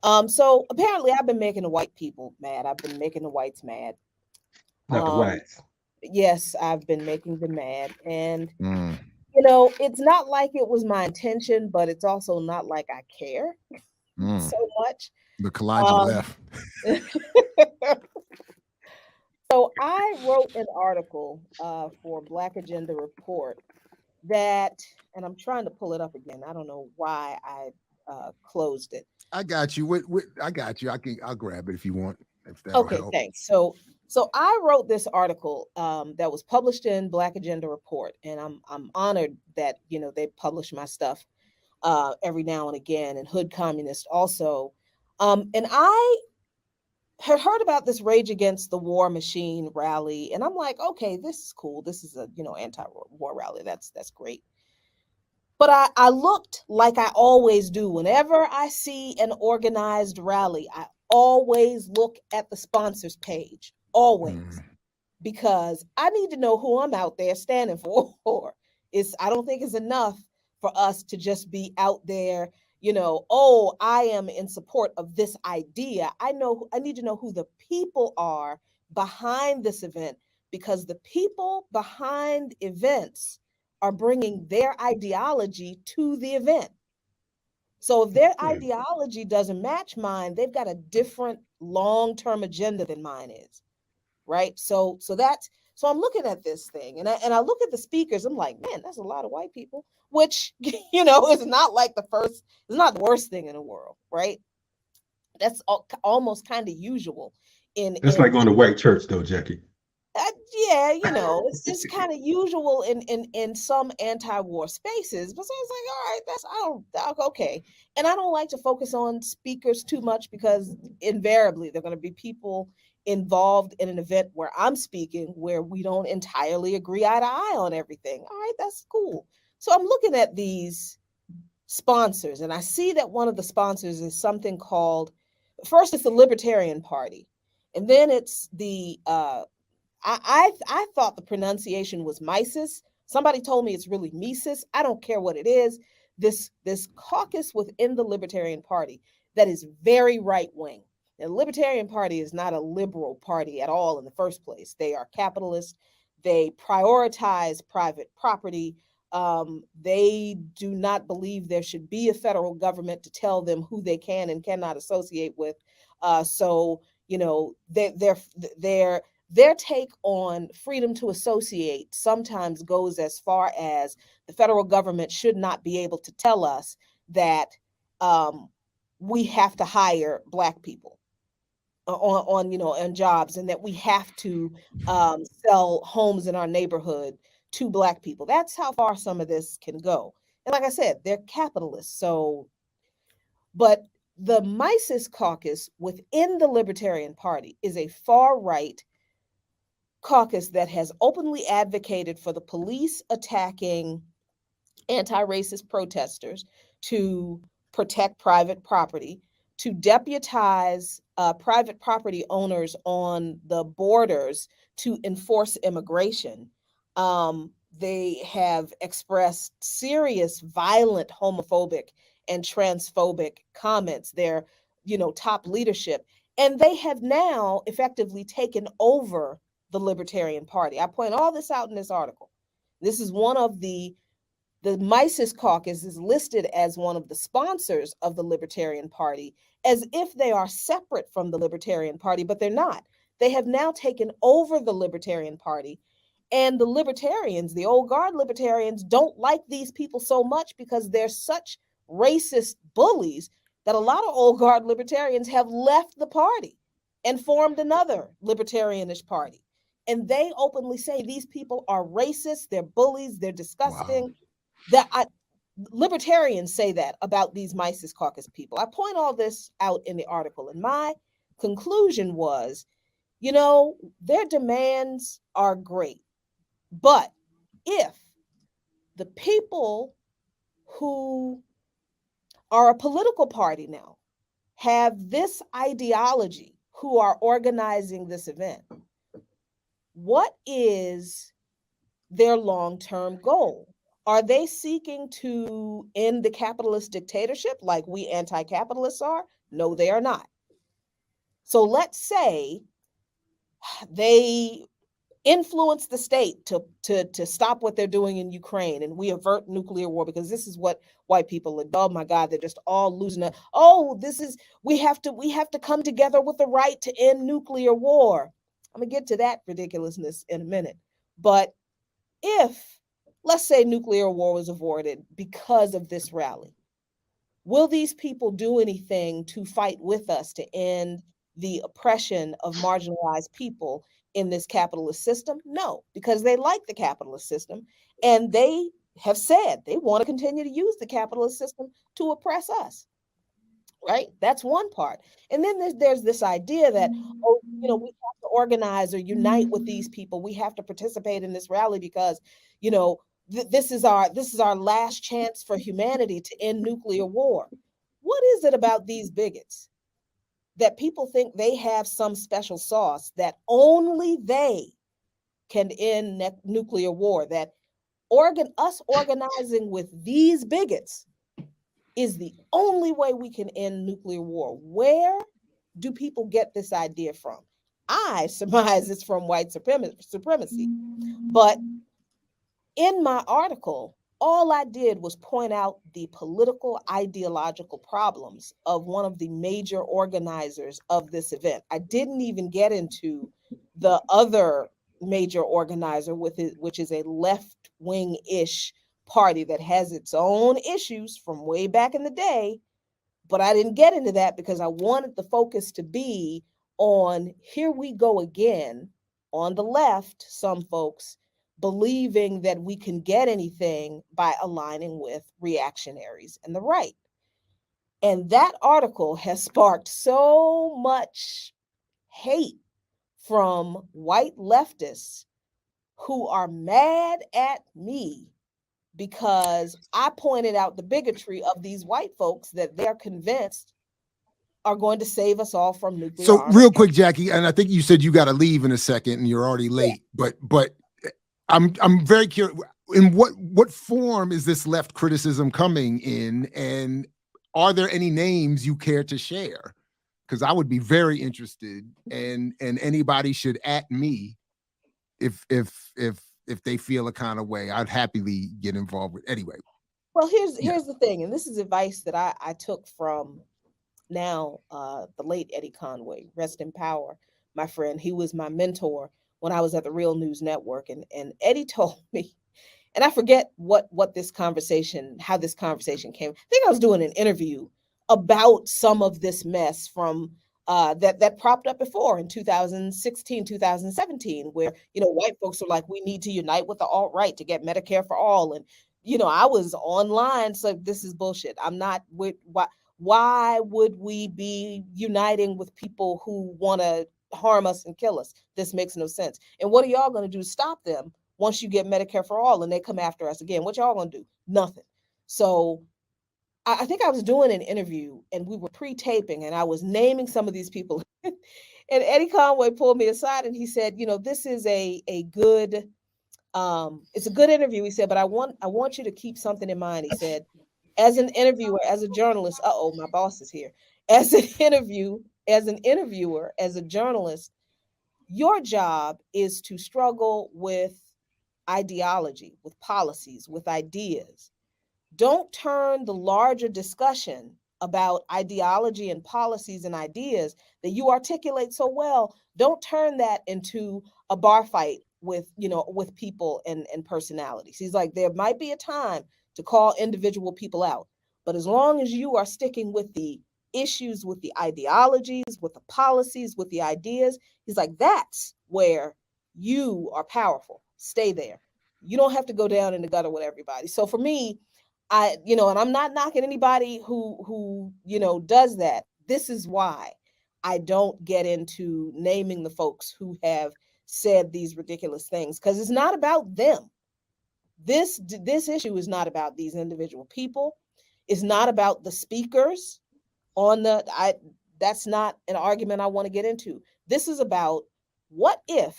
So apparently I've been making the white people mad. I've been making the whites mad. Not the Um, whites. yes, I've been making them mad. And, Mm. it's not like it was my intention, but it's also not like I care Mm. so much. The Kalijah Um, left. so I wrote an article for Black Agenda Report that, and I'm trying to pull it up again. I don't know why I closed it. I got you. I got you. I'll grab it if you want, if that'll Okay, help. thanks. So I wrote this article that was published in Black Agenda Report, and I'm honored that they publish my stuff every now and again, and Hood Communist also. And I had heard about this Rage Against the War Machine rally, and I'm like, okay, this is cool. This is a anti-war rally. That's great. But I looked like I always do. Whenever I see an organized rally, I always look at the sponsors page. Always. Mm. Because I need to know who I'm out there standing for. I don't think it's enough for us to just be out there, oh, I am in support of this idea. I need to know who the people are behind this event, because the people behind events are bringing their ideology to the event. So if their Yeah. ideology doesn't match mine, they've got a different long-term agenda than mine is, right? So I'm looking at this thing, and I look at the speakers. I'm like, man, that's a lot of white people, which is not like it's not the worst thing in the world, right? That's almost kind of usual in That's like going to white church, though, Jackie. uh, yeah, it's kind of usual in some anti-war spaces. But so I was like, all right, okay. And I don't like to focus on speakers too much, because invariably there are going to be people involved in an event where I'm speaking where we don't entirely agree eye to eye on everything. All right, that's cool. So I'm looking at these sponsors, and I see that one of the sponsors is something called, first it's the Libertarian Party, and then it's the I thought the pronunciation was Mises. Somebody told me it's really Mises. I don't care what it is. This caucus within the Libertarian Party that is very right wing. The Libertarian Party is not a liberal party at all in the first place. They are capitalist. They prioritize private property. They do not believe there should be a federal government to tell them who they can and cannot associate with. So their take on freedom to associate sometimes goes as far as the federal government should not be able to tell us that um, we have to hire Black people on jobs, and that we have to sell homes in our neighborhood to Black people. That's how far some of this can go. And like I said, they're capitalists. But the Mises caucus within the Libertarian Party is a far right caucus that has openly advocated for the police attacking anti-racist protesters, to protect private property, to deputize private property owners on the borders to enforce immigration. They have expressed serious, violent, homophobic and transphobic comments. Their, top leadership, and they have now effectively taken over the Libertarian Party. I point all this out in this article. This is one of the Mises Caucus is listed as one of the sponsors of the Libertarian Party, as if they are separate from the Libertarian Party, but they're not. They have now taken over the Libertarian Party. And the libertarians, the old guard libertarians, don't like these people so much because they're such racist bullies that a lot of old guard libertarians have left the party and formed another libertarianish party. And they openly say these people are racist, they're bullies, they're Wow. disgusting, that libertarians say that about these Mises Caucus people. I point all this out in the article, and my conclusion was, their demands are great, but if the people who are a political party now have this ideology, who are organizing this event, what is their long term goal? Are they seeking to end the capitalist dictatorship like we anti capitalists are? No, they are not. So let's say they influence the state to stop what they're doing in Ukraine, and we avert nuclear war, because this is what white people are. Oh my God, they're just all losing it. Oh, this is we have to come together with the right to end nuclear war. I'm gonna get to that ridiculousness in a minute. But if, let's say, nuclear war was avoided because of this rally, will these people do anything to fight with us to end the oppression of marginalized people in this capitalist system? No, because they like the capitalist system, and they have said they want to continue to use the capitalist system to oppress us. Right? That's one part. And then there's this idea that, oh, we have to organize or unite with these people. We have to participate in this rally because, this is our last chance for humanity to end nuclear war. What is it about these bigots that people think they have some special sauce that only they can end nuclear war? That us organizing with these bigots is the only way we can end nuclear war. Where do people get this idea from? I surmise it's from white supremacy. But in my article, all I did was point out the political ideological problems of one of the major organizers of this event. I didn't even get into the other major organizer, which is a left-wing-ish party that has its own issues from way back in the day. But I didn't get into that because I wanted the focus to be on, here we go again, on the left, some folks believing that we can get anything by aligning with reactionaries and the right. And that article has sparked so much hate from white leftists who are mad at me because I pointed out the bigotry of these white folks that they're convinced are going to save us all from nuclear So real quick, armageddon. Jackie, and I think you said you got to leave in a second and you're already late, but I'm very curious, in what form is this left criticism coming in, and are there any names you care to share? Because I would be very interested, and anybody should at me if they feel a kind of way. I'd happily get involved with anyway. Well, here's the thing, and this is advice that I took from now the late Eddie Conway, rest in power, my friend. He was my mentor when I was at the Real News Network, and Eddie told me, and I forget how this conversation came. I think I was doing an interview about some of this mess from that propped up before in 2016, 2017, where white folks are like, we need to unite with the alt-right to get Medicare for all. And I was online, so this is bullshit. I'm not with why would we be uniting with people who want to harm us and kill us? This makes no sense. And what are y'all going to do to stop them once you get Medicare for all and they come after us again? What y'all going to do? Nothing. So I think I was doing an interview and we were pre-taping and I was naming some of these people. And Eddie Conway pulled me aside and he said, this is a good it's a good interview. He said, but I want you to keep something in mind. He said, as an interviewer, as a journalist, my boss is here. As an interviewer, as a journalist, your job is to struggle with ideology, with policies, with ideas. Don't turn the larger discussion about ideology and policies and ideas that you articulate so well, don't turn that into a bar fight with people and personalities. He's like, there might be a time to call individual people out, but as long as you are sticking with the issues, with the ideologies, with the policies, with the ideas, he's like, that's where you are powerful. Stay there. You don't have to go down in the gutter with everybody. So for me, and I'm not knocking anybody who does that. This is why I don't get into naming the folks who have said these ridiculous things, because it's not about them. This issue is not about these individual people. It's not about the speakers that's not an argument I want to get into. This is about, what if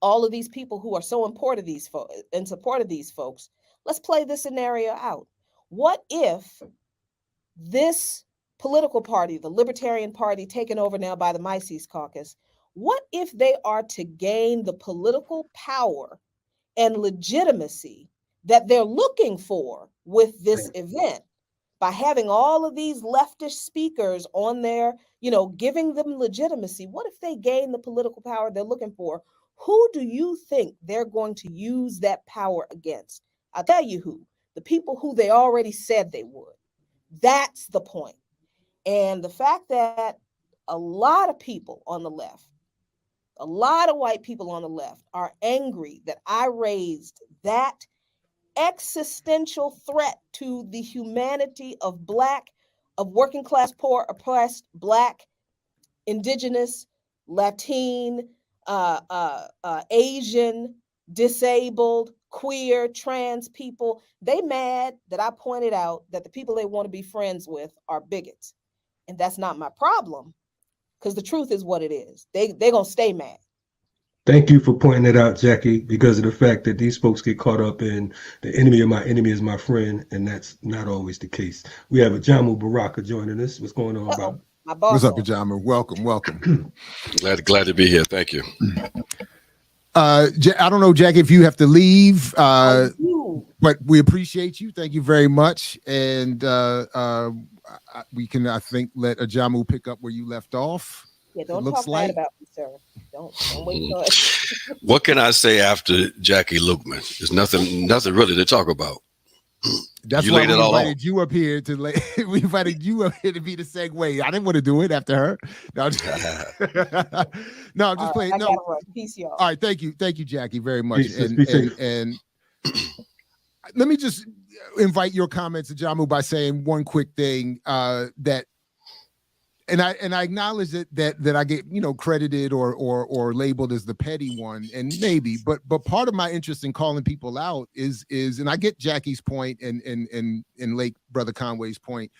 all of these people who are so important in support of these folks, let's play this scenario out. What if this political party, the Libertarian Party, taken over now by the Mises Caucus, what if they are to gain the political power and legitimacy that they're looking for with this event by having all of these leftist speakers on there, giving them legitimacy? What if they gain the political power they're looking for? Who do you think they're going to use that power against? I'll tell you who. The people who they already said they would. That's the point. And the fact that a lot of people on the left, a lot of white people on the left are angry that I raised that existential threat to the humanity of working class, poor, oppressed, Black, Indigenous, Latin, Asian, disabled, queer, trans people. They mad that I pointed out that the people they want to be friends with are bigots. And that's not my problem, because the truth is what it is. They're going to stay mad. Thank you for pointing it out, Jackie, because of the fact that these folks get caught up in the enemy of my enemy is my friend, and that's not always the case. We have Ajamu Baraka joining us. What's going on, bro? My boss. What's up, Ajamu? Welcome. Glad to be here. Thank you. I don't know, Jackie, if you have to leave, but we appreciate you. Thank you very much. And we can, I think, let Ajamu pick up where you left off. Yeah, don't talk bad about me, sir. Don't wait till it. What can I say after Jacquie Luqman? There's nothing really to talk about. That's why we invited you up here to we invited you up here to be the segue. I didn't want to do it after her. No, I'm just playing. No. Peace, y'all. All right, thank you, Jackie, very much. Peace, and let me just invite your comments, Ajamu, by saying one quick thing that. And I acknowledge that I get credited or labeled as the petty one, and maybe, but part of my interest in calling people out is and I get Jackie's point and late brother Conway's point,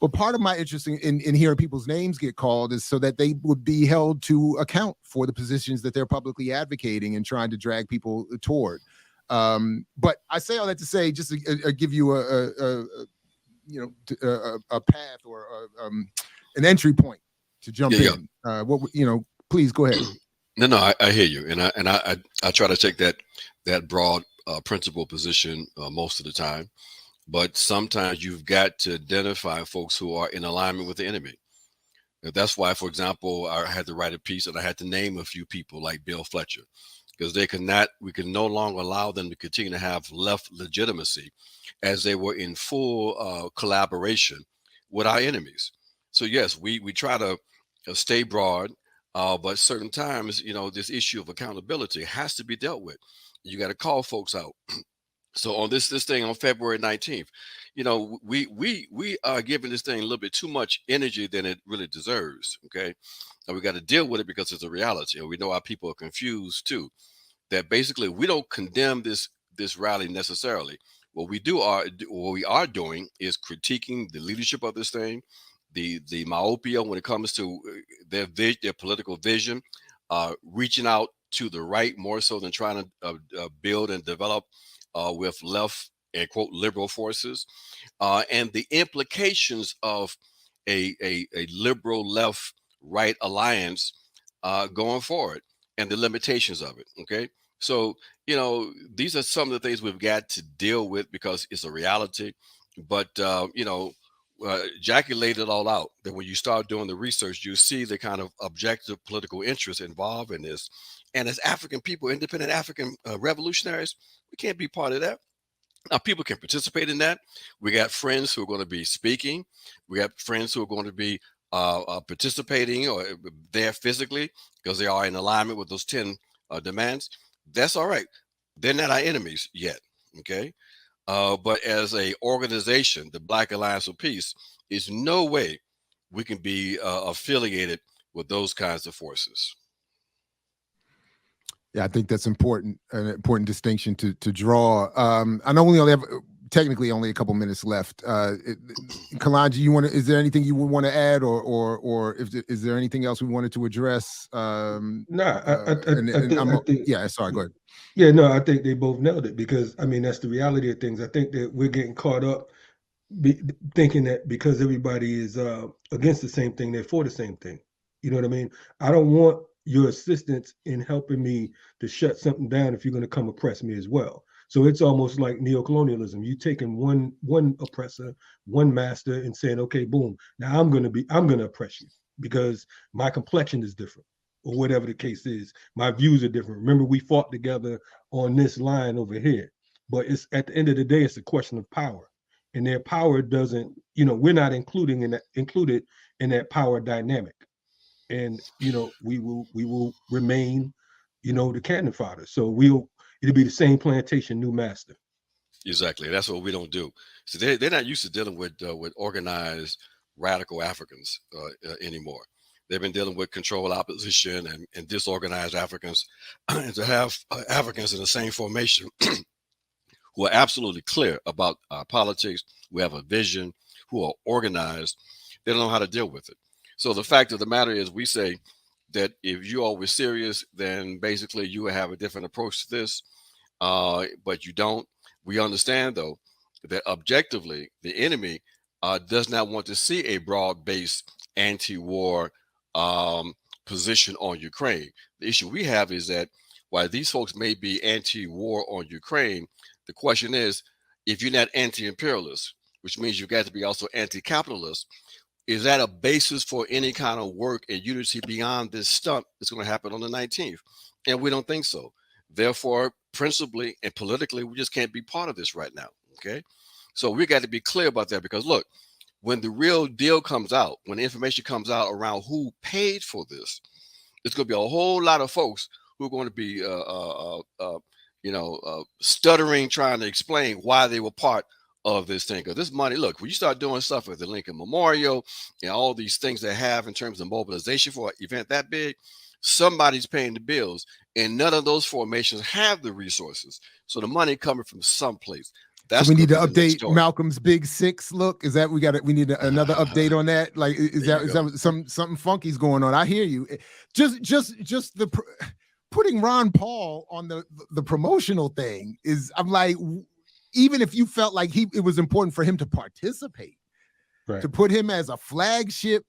but part of my interest in hearing people's names get called is so that they would be held to account for the positions that they're publicly advocating and trying to drag people toward. But I say all that to say, just to give you a path or an entry point to jump in. Please go ahead. No, I hear you, and I try to take that broad principle position most of the time, but sometimes you've got to identify folks who are in alignment with the enemy. That's why, for example, I had to write a piece and I had to name a few people like Bill Fletcher, because we can no longer allow them to continue to have left legitimacy as they were in full collaboration with our enemies. So yes, we try to stay broad, but certain times, this issue of accountability has to be dealt with. You got to call folks out. So on this thing on February 19th, we are giving this thing a little bit too much energy than it really deserves. Okay, and we got to deal with it because it's a reality, and we know our people are confused too. That basically we don't condemn this rally necessarily. What we are doing is critiquing the leadership of this thing. The myopia when it comes to their political vision, reaching out to the right more so than trying to build and develop with left and quote liberal forces, and the implications of a liberal left right alliance going forward and the limitations of it. Okay, so these are some of the things we've got to deal with because it's a reality, but Jackie laid it all out, that when you start doing the research, you see the kind of objective political interest involved in this. And as African people, independent African revolutionaries, we can't be part of that. Now, people can participate in that. We got friends who are going to be speaking. We got friends who are going to be participating or there physically because they are in alignment with those 10 demands. That's all right. They're not our enemies yet. Okay. But as a organization, the Black Alliance for Peace is no way we can be affiliated with those kinds of forces. Yeah, I think that's important, an important distinction to draw. I know we only have technically only a couple minutes left. Kalonji, is there anything you would want to add, or is there anything else we wanted to address? No, yeah, sorry, go ahead. Yeah, no, I think they both nailed it because I mean that's the reality of things. I think that we're getting caught up thinking that because everybody is against the same thing, they're for the same thing. You know what I mean? I don't want your assistance in helping me to shut something down if you're going to come oppress me as well. So it's almost like neocolonialism. You taking one oppressor, one master, and saying, okay, boom, now I'm going to oppress you because my complexion is different, or whatever the case is. My views are different. Remember, we fought together on this line over here. But it's at the end of the day, it's a question of power, and their power doesn't. We're not included in that power dynamic, and we will remain, the cannon fodder. So it'll be the same plantation, new master. Exactly. That's what we don't do. So they're not used to dealing with organized radical Africans anymore. They've been dealing with control opposition and disorganized Africans, and to have Africans in the same formation who are absolutely clear about our politics, who have a vision, who are organized, they don't know how to deal with it. So the fact of the matter is, we say that if you all were serious, then basically you would have a different approach to this, but you don't. We understand, though, that objectively the enemy does not want to see a broad-based anti-war position on Ukraine. The issue we have is that while these folks may be anti-war on Ukraine, the question is, if you're not anti-imperialist, which means you've got to be also anti-capitalist, is that a basis for any kind of work and unity beyond this stunt that's going to happen on the 19th? And we don't think so. Therefore, principally and politically, we just can't be part of this right now. Okay. So we got to be clear about that, because look, when the real deal comes out, when the information comes out around who paid for this, it's going to be a whole lot of folks who are going to be, stuttering, trying to explain why they were part of this thing. Because this money, look, when you start doing stuff with the Lincoln Memorial and all these things they have in terms of mobilization for an event that big, somebody's paying the bills, and none of those formations have the resources. So the money coming from someplace. So we need to update Malcolm's Big Six look. Is that we need another update on that? Like, is that something funky's going on? I hear you. Just the putting Ron Paul on the promotional thing is, I'm like, even if you felt like it was important for him to participate, right, to put him as a flagship,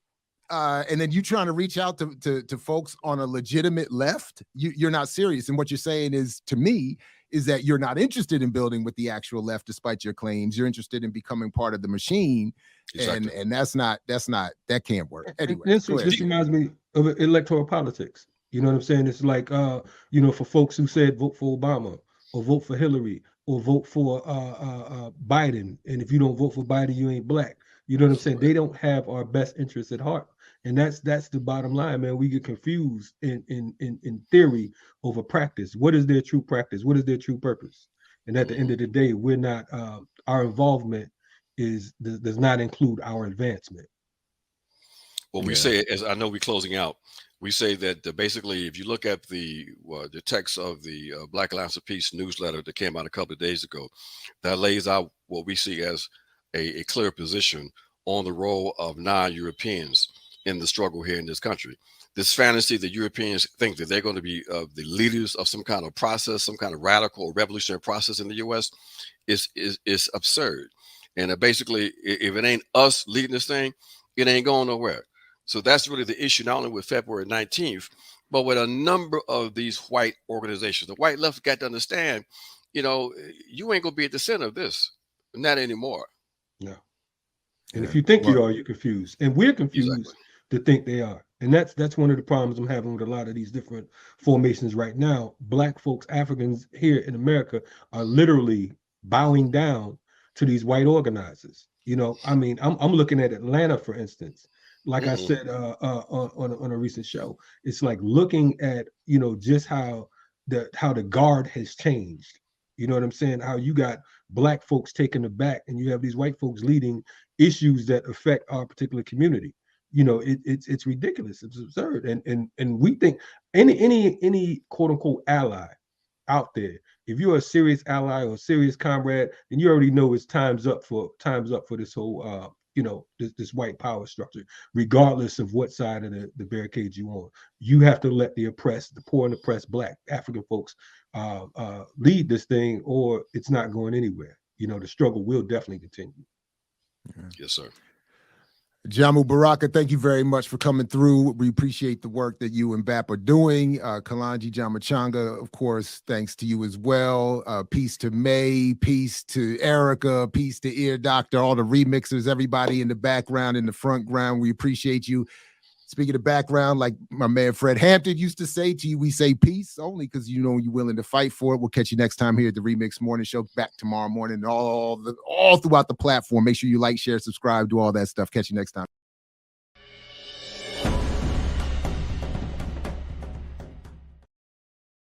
and then you trying to reach out to folks on a legitimate left, you're not serious. And what you're saying is, to me, is that you're not interested in building with the actual left, despite your claims. You're interested in becoming part of the machine. Exactly. And that can't work. Anyway, this reminds me of electoral politics. You know what I'm saying? It's like, for folks who said vote for Obama or vote for Hillary or vote for Biden. And if you don't vote for Biden, you ain't black. You know what I'm saying? They don't have our best interests at heart. And that's the bottom line, man. We get confused in theory over practice. What is their true practice? What is their true purpose? And at the end of the day, we're not, our involvement does not include our advancement. Well, we say, as I know we're closing out, we say that basically, if you look at the text of the Black Alliance of Peace newsletter that came out a couple of days ago, that lays out what we see as a clear position on the role of non-Europeans in the struggle here in this country. This fantasy that Europeans think that they're going to be the leaders of some kind of process, some kind of radical or revolutionary process in the U.S. is absurd. And basically, if it ain't us leading this thing, it ain't going nowhere. So that's really the issue, not only with February 19th, but with a number of these white organizations. The white left got to understand, you ain't going to be at the center of this. Not anymore. No. And if you think you are, you're confused. And we're confused to think they are. And that's one of the problems I'm having with a lot of these different formations right now. Black folks, Africans here in America are literally bowing down to these white organizers. I'm looking at Atlanta, for instance. Like I said on a recent show, it's like looking at, just how the guard has changed. You know what I'm saying? How you got Black folks taking the back, and you have these white folks leading issues that affect our particular community. It's ridiculous. It's absurd. And we think any quote unquote ally out there, if you're a serious ally or a serious comrade, then you already know it's time's up for this whole this white power structure, regardless of what side of the barricade you on. You have to let the oppressed, the poor and oppressed Black African folks lead this thing, or it's not going anywhere. The struggle will definitely continue. Yes, sir. Jamu Baraka, thank you very much for coming through. We appreciate the work that you and BAP are doing. Kalanji Jamachanga, of course, thanks to you as well. Peace to May, peace to Erica, peace to Ear Doctor, all the remixers, everybody in the background, in the front ground. We appreciate you. Speaking of background, like my man Fred Hampton used to say to you, we say peace only because you know you're willing to fight for it. We'll catch you next time here at the Remix Morning Show. Back tomorrow morning, all throughout the platform. Make sure you like, share, subscribe, do all that stuff. Catch you next time.